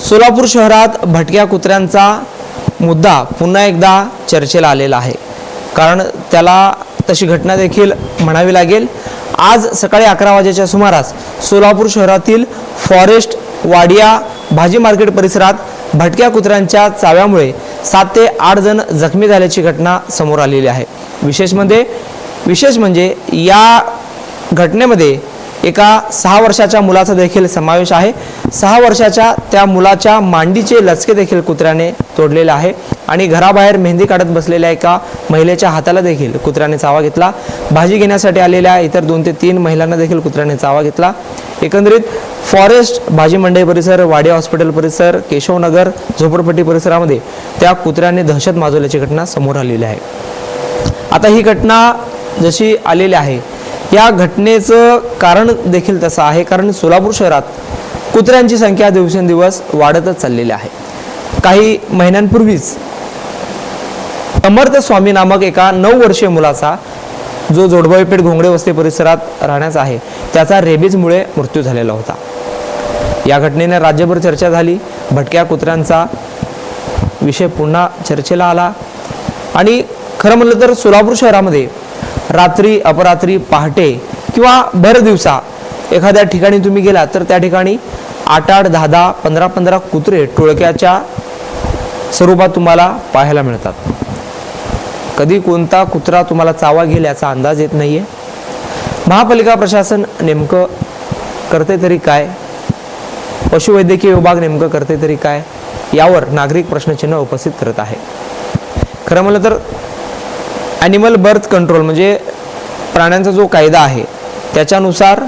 सोलापूर शहरात भटक्या कुत्र्यांचा मुद्दा पुन्हा एकदा चर्चेला आलेला आहे, कारण त्याला तशी घटना देखील म्हणावी लागेल। आज सकाळी 11 वाजेच्या सुमारास सोलापूर शहरातील फॉरेस्ट वाडिया भाजी मार्केट परिसरात भटक्या कुत्र्यांच्या चाव्यामुळे 7 ते 8 जण जखमी झाल्याची घटना समोर आलेली आहे। विशेष म्हणजे या घटनेमध्ये एका 6 वर्षाच्या मुलाचा देखील समावेश आहे। 6 वर्षाच्या त्या मुलाच्या मांडीचे लचके देखील कुत्र्याने तोडलेले आहे आणि घराबाहेर मेहंदी काढत बसलेल्या एका महिलेच्या हाताला देखील कुत्र्याने चावा घेतला। भाजी घेण्यासाठी आलेल्या इतर 2 ते 3 महिलांना देखील कुत्र्याने चावा घेतला। एकंदरीत फॉरेस्ट भाजी मंडई परिसर, वाडिया हॉस्पिटल परिसर, केशवनगर झोपडपट्टी परिसरामध्ये त्या कुत्र्याने दहशत माजवल्याची घटना समोर आलेली आहे। आता ही घटना जशी आलेली आहे, या घटनेचं कारण देखील तसं आहे, कारण सोलापूर शहरात कुत्र्यांची संख्या दिवसेंदिवस वाढतच चाललेली आहे। काही महिन्यांपूर्वीच समर्थ स्वामी नामक एका 9 वर्षीय मुलाचा, जो जोडबाईपेठ घोंगडे वस्ती परिसरात राहण्याचा आहे, त्याचा रेबीजमुळे मृत्यू झालेला होता। या घटनेने राज्यभर चर्चा झाली। भटक्या कुत्र्यांचा विषय पुन्हा चर्चेला आला आणि खरं म्हणलं तर सोलापूर शहरामध्ये रात्री, अपरात्री, पहाटे किंवा भर दिवसा एखाद्या ठिकाणी तुम्ही गेला तर त्या ठिकाणी 8-8, 10-10, 15-15 कुत्रे टोळक्याच्या स्वरूपात तुम्हाला पाहायला मिळतात। कधी कोणता कुत्रा तुम्हाला चावा घेईल याचा अंदाज येत नाहीये। महापालिका प्रशासन नेमकं करते तरी काय, पशुवैद्यकीय विभाग नेमकं करते तरी काय, यावर नागरिक प्रश्नचिन्ह उपस्थित करत आहे। खरं म्हणलं तर ॲनिमल बर्थ कंट्रोल म्हणजे प्राण्यांचा जो कायदा आहे त्याच्यानुसार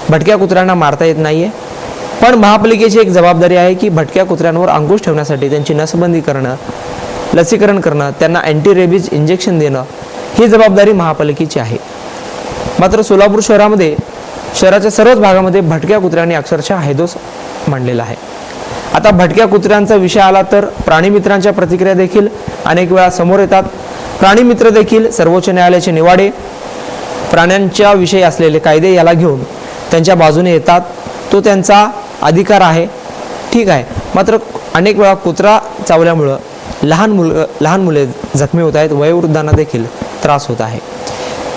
भटक्या कुत्र्यांना मारता येत नाहीये, पण महापालिकेची एक जबाबदारी आहे की भटक्या कुत्र्यांवर अंकुश ठेवण्यासाठी त्यांची नसबंदी करणं, लसीकरण करणं, त्यांना अँटी रेबीज इंजेक्शन देणं, ही जबाबदारी महापालिकेची आहे। मात्र सोलापूर शहरामध्ये, शहराच्या सर्वच भागामध्ये भटक्या कुत्र्यांनी अक्षरशः हैदोस मांडलेला आहे। आता भटक्या कुत्र्यांचा विषय आला तर प्राणीमित्रांच्या प्रतिक्रिया देखील अनेक वेळा समोर येतात। प्राणीमित्र देखील सर्वोच्च न्यायालयाचे निवाडे, प्राण्यांच्या विषयी असलेले कायदे याला घेऊन त्यांच्या बाजूने येतात। तो त्यांचा अधिकार आहे, ठीक आहे। मात्र अनेक वेळा कुत्रा चावल्यामुळं लहान मुले जखमी होत आहेत, वयोवृद्धांना देखील त्रास होत आहे।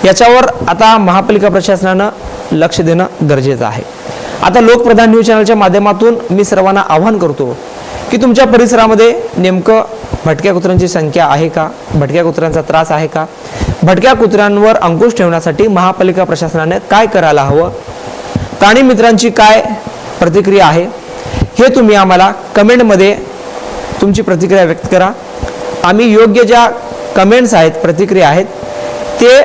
याच्यावर आता महापालिका प्रशासनानं लक्ष देणं गरजेचं आहे। आता लोकप्रधान न्यूज चॅनलच्या माध्यमातून मी सर्वांना आवाहन करतो की तुमच्या परिसरामध्ये नेमकं भटक्या कुत्र्यांची संख्या आहे का, भटक्या कुत्र्यांचा त्रास आहे का, भटक्या कुत्र्यांवर अंकुश ठेवण्यासाठी महापालिका प्रशासनाने काय करायला हवं, प्राणीमित्रांची काय प्रतिक्रिया आहे, हे तुम्ही आम्हाला कमेंटमध्ये तुमची प्रतिक्रिया व्यक्त करा। आम्ही योग्य ज्या कमेंट्स आहेत, प्रतिक्रिया आहेत, ते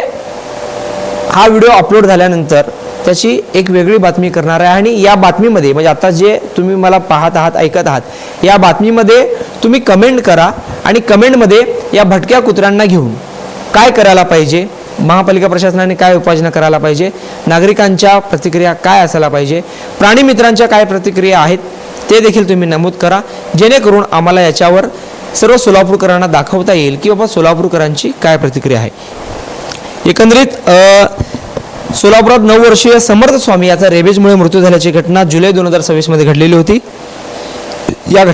हा व्हिडिओ अपलोड झाल्यानंतर त्याची एक वेगळी बातमी करणार आहे आणि या बातमीमध्ये म्हणजे आता जे तुम्ही मला पाहत आहात, ऐकत आहात, या बातमीमध्ये तुम्ही कमेंट करा आणि कमेंटमध्ये या भटक्या कुत्र्यांना घेऊन काय करायला पाहिजे, महापालिका प्रशासनाने काय उपाययोजना करायला पाहिजे, नागरिकांच्या प्रतिक्रिया काय असायला पाहिजे, प्राणीमित्रांच्या काय प्रतिक्रिया आहेत ते देखील तुम्ही नमूद करा, जेणेकरून आम्हाला याच्यावर सर्व सोलापूरकरांना दाखवता येईल की बाबा सोलापूरकरांची काय प्रतिक्रिया आहे। एकंदरीत सोलापुरात 9 वर्षीय समर्थ स्वामी याचा रेबीजमुळे मृत्यू झाल्याची घटना जुलै 2026 मध्ये घडलेली होती। या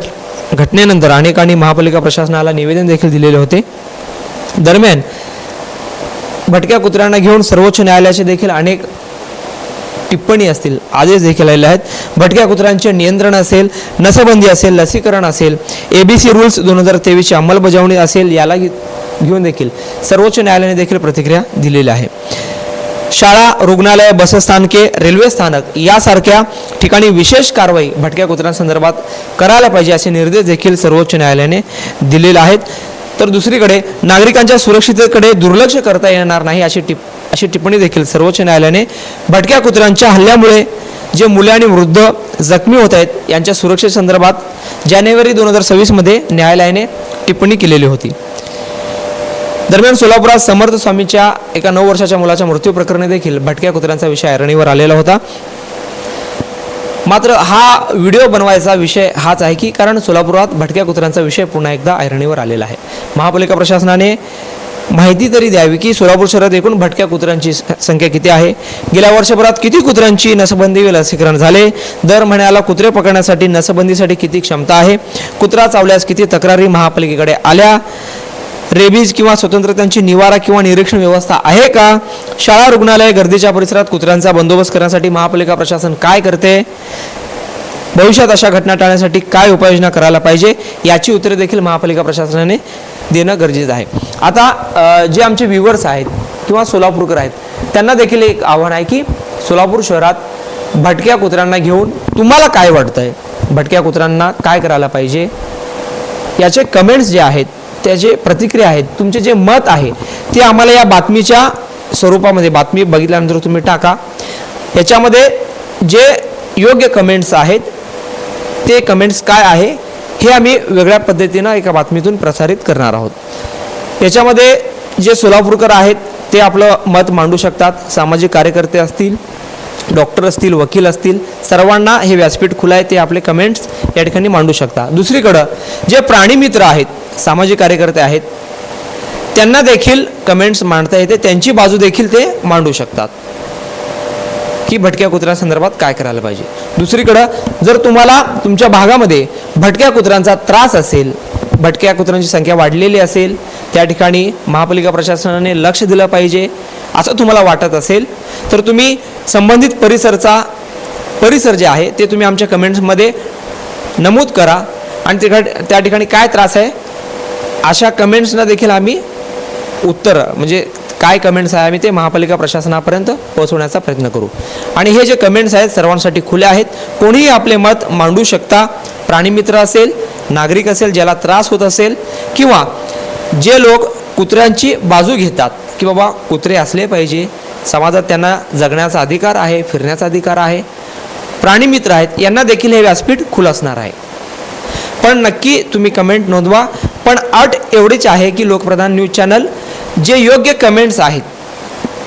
घटनेनंतर अनेकांनी महापालिका प्रशासनाला निवेदन देखील दिलेले होते। दरम्यान भटक्या कुत्र्यांना घेऊन सर्वोच्च न्यायालयाचे देखील अनेक टिप्पणी असतील, आदेश देखील आलेले आहेत। भटक्या कुत्र्यांचे नियंत्रण असेल, नसबंदी असेल, लसीकरण असेल, ABC रूल्स 2023 ची अंमलबजावणी असेल, याला घेऊन देखील सर्वोच्च न्यायालयाने देखील प्रतिक्रिया दिलेली आहे। शाळा, रुग्णालय, बसस्थानके, रेल्वे स्थानक यासारख्या ठिकाणी विशेष कारवाई भटक्या कुत्र्यांसंदर्भात करायला पाहिजे असे निर्देश देखील सर्वोच्च न्यायालयाने दिलेले आहेत। तर दुसरीकडे नागरिकांच्या सुरक्षिततेकडे दुर्लक्ष करता येणार नाही अशी टिप्पणी देखील सर्वोच्च न्यायालयाने भटक्या कुत्र्यांच्या हल्ल्यामुळे जे मुले आणि वृद्ध जखमी होत आहेत यांच्या सुरक्षेसंदर्भात जानेवारी 2026 मध्ये न्यायालयाने टिप्पणी केलेली होती। दरम्यान सोलापुरात समर्थ स्वामीच्या एका 9 वर्षाच्या मुलाच्या मृत्यू प्रकरणी देखील भटक्या कुत्र्यांचा विषय ऐरणीवर आलेला होता। मात्र हा व्हिडिओ बनवायचा विषय हाच आहे की कारण सोलापुरात भटक्या कुत्र्यांचा विषय पुन्हा एकदा ऐरणीवर आलेला आहे। महापालिका प्रशासनाने माहिती तरी द्यावी की सोलापूर शहरात एकूण भटक्या कुत्र्यांची संख्या किती आहे, गेल्या वर्षभरात किती कुत्र्यांची नसबंदी व लसीकरण झाले, दर महिन्याला कुत्रे पकडण्यासाठी नसबंदीसाठी किती क्षमता आहे, कुत्रा चावल्यास किती तक्रारी महापालिकेकडे आल्या, रेबीज किंवा स्वतंत्रतांची निवारा किंवा निरीक्षण व्यवस्था आहे का, शाळा रुग्णालय गर्दीच्या परिसरात कुत्र्यांचा बंदोबस्त करण्यासाठी महापालिका प्रशासन काय करते, भविष्यात अशा घटना टाळण्यासाठी काय उपाययोजना करायला पाहिजे, याची उत्तरे देखील महापालिका प्रशासनाने देणं गरजेचं आहे. आता जे आमचे व्ह्यूअर्स आहेत किंवा सोलापूरकर आहेत त्यांना देखील एक आव्हान आहे की सोलापूर शहरात भटक्या कुत्र्यांना घेऊन तुम्हाला काय वाटतंय, भटक्या कुत्र्यांना काय करायला पाहिजे, याचे कमेंट्स जे आहेत, त्याचे प्रतिक्रिया आहेत, तुमचे जे मत आहे ते आम्हाला या बातमीच्या स्वरूपामध्ये, बातमी बघितल्यानंतर तुम्ही टाका. याच्यामध्ये जे योग्य कमेंट्स आहेत ते कमेंट्स काय आहे हे आम्ही वेगळ्या पद्धतीनं एका बातमीतून प्रसारित करणार आहोत. याच्यामध्ये जे सोलापूरकर आहेत ते आपलं मत मांडू शकतात. सामाजिक कार्यकर्ते असतील, डॉक्टर असतील, वकील असतील, सर्वांना हे व्यासपीठ खुलं आहे. ते आपले कमेंट्स या ठिकाणी मांडू शकतात. दुसरीकडं जे प्राणीमित्र आहेत, सामाजिक कार्यकर्ते आहेत, त्यांना देखील कमेंट्स मांडता येते, त्यांची बाजू देखील ते मांडू शकतात की भटक्या कुत्र्यांसंदर्भात काय करायला पाहिजे. दुसरीकडं जर तुम्हाला तुमच्या भागामध्ये भटक्या कुत्र्यांचा त्रास असेल, भटक्या कुत्र्यांची संख्या वाढलेली असेल, त्या ठिकाणी महापालिका प्रशासनाने लक्ष दिलं पाहिजे असं तुम्हाला वाटत असेल तर तुम्ही संबंधित परिसर जे आहे ते तुम्ही आमच्या कमेंट्समध्ये नमूद करा आणि त्या ठिकाणी काय त्रास आहे अशा कमेंट्सना देखील आम्ही उत्तर, म्हणजे काय कमेंट्स आहे आम्ही ते महापालिका प्रशासनापर्यंत पोहोचवण्याचा प्रयत्न करू. आणि हे जे कमेंट्स आहेत सर्वांसाठी खुले आहेत, कोणीही आपले मत मांडू शकता. प्राणीमित्र असेल, नागरिक असेल ज्याला त्रास होत असेल, किंवा जे लोक कुत्र्यांची बाजू घेतात की बाबा कुत्रे असले पाहिजे, समाजात त्यांना जगण्याचा अधिकार आहे, फिरण्याचा अधिकार आहे, प्राणीमित्र आहेत, यांना देखील हे व्यासपीठ खुलं असणार आहे. पण नक्की तुम्ही कमेंट नोंदवा. पण अट एवढीच आहे की लोकप्रधान न्यूज चॅनल जे योग्य कमेंट्स आहेत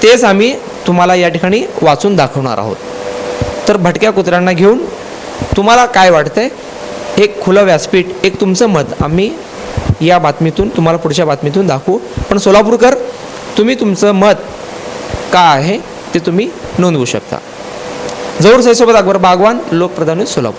तेच आम्ही तुम्हाला या ठिकाणी वाचून दाखवणार आहोत. तर भटक्या कुत्र्यांना घेऊन तुम्हाला काय वाटतंय, एक खुलं व्यासपीठ, एक तुमचं मत आम्ही या बातमीतून तुम्हाला पुढच्या बातमीतून दाखवू. पण सोलापूरकर तुम्ही तुमचं मत काय आहे ते तुम्ही नोंदवू शकता. जहूर सैयदसोबत अकबर बागवान, लोकप्रधान न्यूज, सोलापूर.